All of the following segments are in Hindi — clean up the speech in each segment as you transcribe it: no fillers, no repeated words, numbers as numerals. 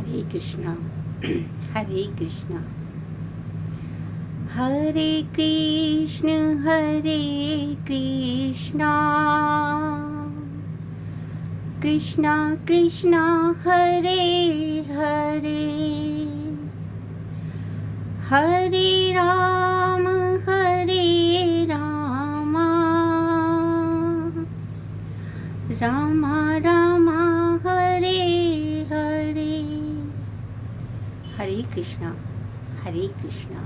हरे कृष्णा हरे कृष्णा हरे कृष्ण कृष्णा कृष्णा हरे हरे हरे राम राम राम हरे हरे। हरे कृष्णा हरे कृष्णा।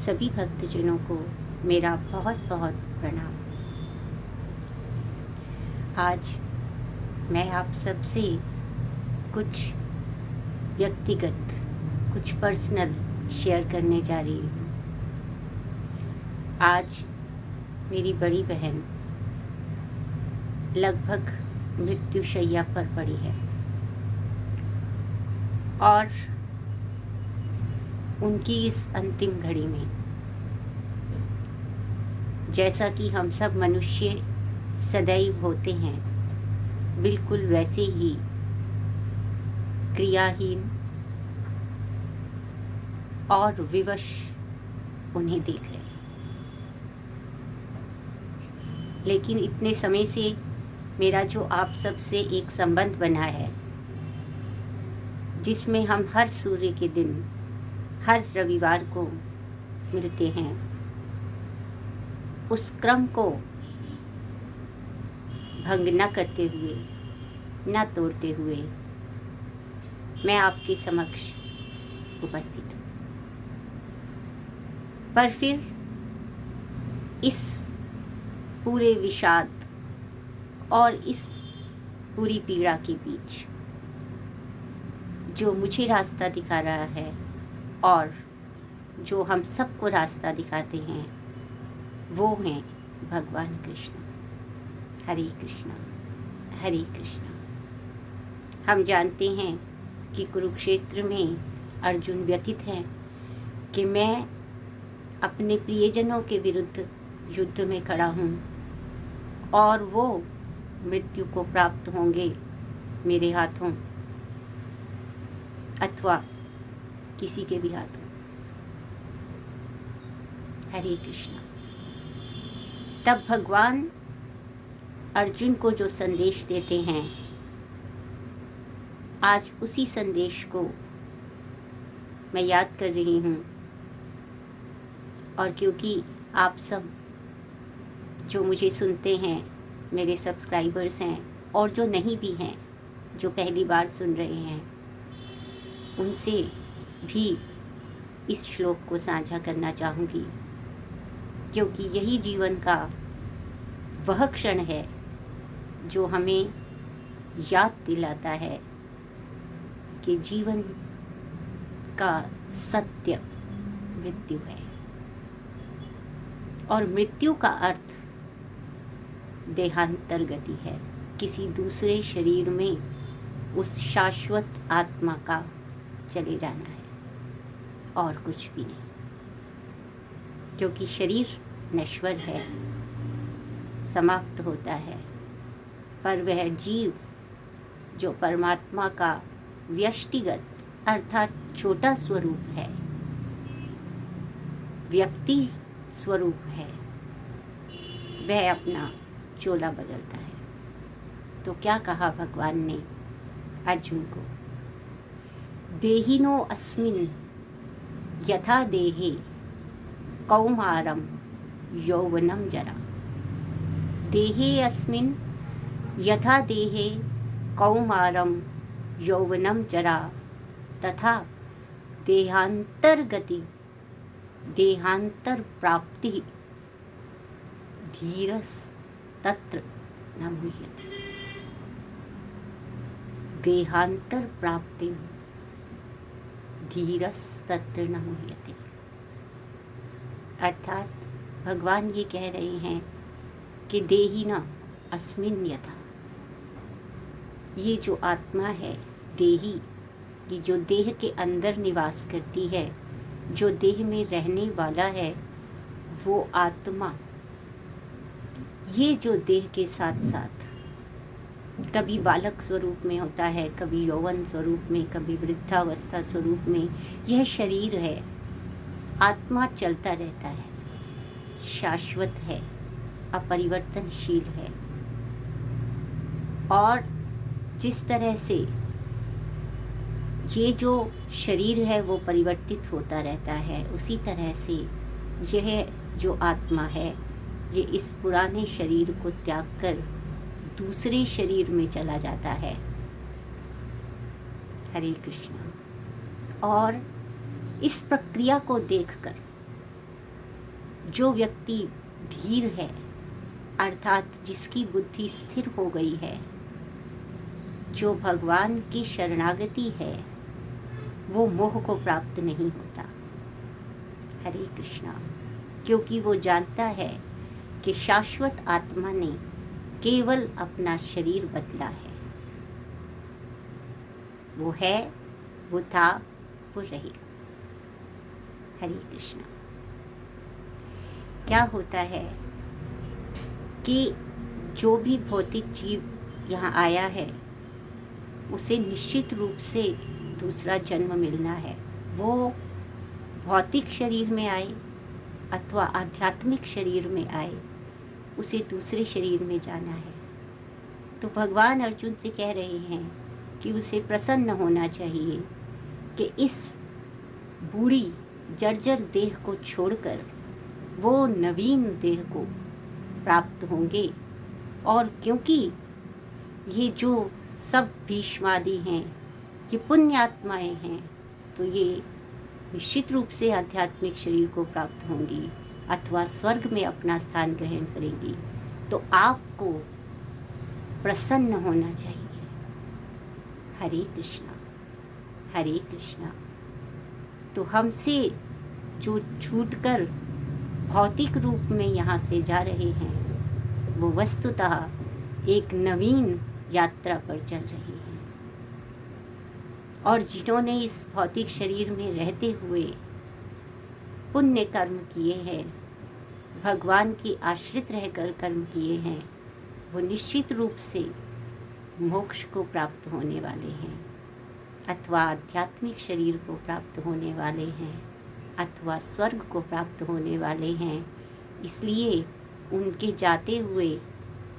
सभी भक्तजनों को मेरा बहुत बहुत प्रणाम। आज मैं आप सबसे कुछ व्यक्तिगत, कुछ पर्सनल शेयर करने जा रही हूँ। आज मेरी बड़ी बहन लगभग मृत्युशैया पर पड़ी है और उनकी इस अंतिम घड़ी में, जैसा कि हम सब मनुष्य सदैव होते हैं, बिल्कुल वैसे ही क्रियाहीन और विवश उन्हें देख रहे हैं। लेकिन इतने समय से मेरा जो आप सब से एक संबंध बना है, जिसमें हम हर सूर्य के दिन, हर रविवार को मिलते हैं, उस क्रम को भंग न करते हुए, न तोड़ते हुए मैं आपके समक्ष उपस्थित हूँ। पर फिर इस पूरे विषाद और इस पूरी पीड़ा के बीच जो मुझे रास्ता दिखा रहा है और जो हम सबको रास्ता दिखाते हैं, वो हैं भगवान कृष्ण। हरे कृष्णा हरे कृष्णा। हम जानते हैं कि कुरुक्षेत्र में अर्जुन व्यथित हैं कि मैं अपने प्रियजनों के विरुद्ध युद्ध में खड़ा हूँ और वो मृत्यु को प्राप्त होंगे मेरे हाथों अथवा किसी के भी हाथों। हरे कृष्णा। तब भगवान अर्जुन को जो संदेश देते हैं, आज उसी संदेश को मैं याद कर रही हूँ। और क्योंकि आप सब जो मुझे सुनते हैं, मेरे सब्सक्राइबर्स हैं, और जो नहीं भी हैं, जो पहली बार सुन रहे हैं, उनसे भी इस श्लोक को साझा करना चाहूँगी, क्योंकि यही जीवन का वह क्षण है जो हमें याद दिलाता है कि जीवन का सत्य मृत्यु है और मृत्यु का अर्थ देहांतर गति है। किसी दूसरे शरीर में उस शाश्वत आत्मा का चले जाना है और कुछ भी नहीं, क्योंकि शरीर नश्वर है, समाप्त होता है, पर वह जीव जो परमात्मा का व्यष्टिगत अर्थात छोटा स्वरूप है, व्यक्ति स्वरूप है, वह अपना चोला बदलता है। तो क्या कहा भगवान ने अर्जुन को? देहिनो अस्मिन् यथा देहे कौमारम यौवनम जरा। देहे अस्मिन् यथा देहे कौमारम यौवनम जरा तथा देहांतरगति देहांतर प्राप्ति धीरस तत्र न मुह्यते। देहांतर प्राप्ति धीरस तत्र न मुह्यते। अर्थात भगवान ये कह रहे हैं कि देहिना अस्मिन् यथा, ये जो आत्मा है देही, ये जो देह के अंदर निवास करती है, जो देह में रहने वाला है, वो आत्मा, ये जो देह के साथ साथ कभी बालक स्वरूप में होता है, कभी यौवन स्वरूप में, कभी वृद्धावस्था स्वरूप में। यह शरीर है, आत्मा चलता रहता है, शाश्वत है, अपरिवर्तनशील है। और जिस तरह से ये जो शरीर है वो परिवर्तित होता रहता है, उसी तरह से यह जो आत्मा है ये इस पुराने शरीर को त्याग कर दूसरे शरीर में चला जाता है। हरे कृष्णा। और इस प्रक्रिया को देखकर जो व्यक्ति धीर है, अर्थात जिसकी बुद्धि स्थिर हो गई है, जो भगवान की शरणागति है, वो मोह को प्राप्त नहीं होता। हरे कृष्णा। क्योंकि वो जानता है कि शाश्वत आत्मा ने केवल अपना शरीर बदला है। वो है, वो था, वो रहेगा। हरे कृष्णा। क्या होता है कि जो भी भौतिक जीव यहाँ आया है उसे निश्चित रूप से दूसरा जन्म मिलना है। वो भौतिक शरीर में आए अथवा आध्यात्मिक शरीर में आए, उसे दूसरे शरीर में जाना है। तो भगवान अर्जुन से कह रहे हैं कि उसे प्रसन्न होना चाहिए कि इस बूढ़ी जर्जर देह को छोड़कर वो नवीन देह को प्राप्त होंगे। और क्योंकि ये जो सब भीष्मादि हैं ये पुण्यात्माएं हैं, तो ये निश्चित रूप से आध्यात्मिक शरीर को प्राप्त होंगी अथवा स्वर्ग में अपना स्थान ग्रहण करेंगी। तो आपको प्रसन्न होना चाहिए। हरे कृष्णा, हरे कृष्णा। तो हमसे जो छूटकर भौतिक रूप में यहाँ से जा रहे हैं वो वस्तुतः एक नवीन यात्रा पर चल रहे हैं। और जिन्होंने इस भौतिक शरीर में रहते हुए पुण्य कर्म किए हैं, भगवान की आश्रित रहकर कर्म किए हैं, वो निश्चित रूप से मोक्ष को प्राप्त होने वाले हैं अथवा आध्यात्मिक शरीर को प्राप्त होने वाले हैं अथवा स्वर्ग को प्राप्त होने वाले हैं। इसलिए उनके जाते हुए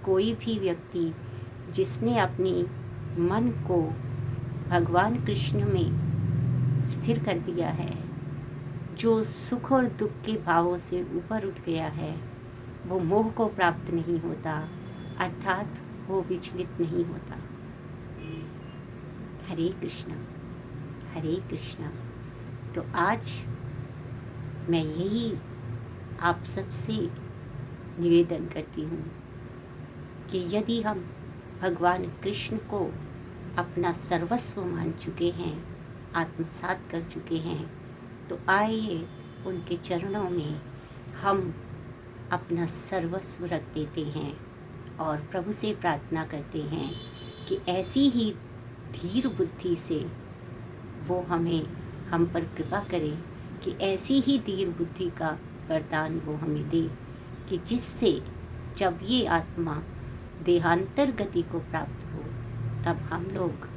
कोई भी व्यक्ति जिसने अपनी मन को भगवान कृष्ण में स्थिर कर दिया है, जो सुख और दुख के भावों से ऊपर उठ गया है, वो मोह को प्राप्त नहीं होता, अर्थात वो विचलित नहीं होता। हरे कृष्णा, हरे कृष्णा। तो आज मैं यही आप सबसे निवेदन करती हूँ कि यदि हम भगवान कृष्ण को अपना सर्वस्व मान चुके हैं, आत्मसात कर चुके हैं, तो आइए उनके चरणों में हम अपना सर्वस्व रख देते हैं और प्रभु से प्रार्थना करते हैं कि ऐसी ही धीर बुद्धि से वो हम पर कृपा करें कि ऐसी ही धीर बुद्धि का वरदान वो हमें दे कि जिससे जब ये आत्मा देहांतर गति को प्राप्त हो तब हम लोग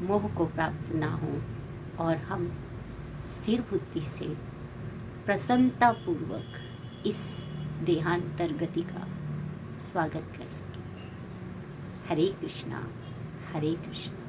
मोह को प्राप्त ना हो और हम स्थिर बुद्धि से प्रसन्नतापूर्वक इस देहांतर गति का स्वागत कर सकें। हरे कृष्णा, हरे कृष्णा।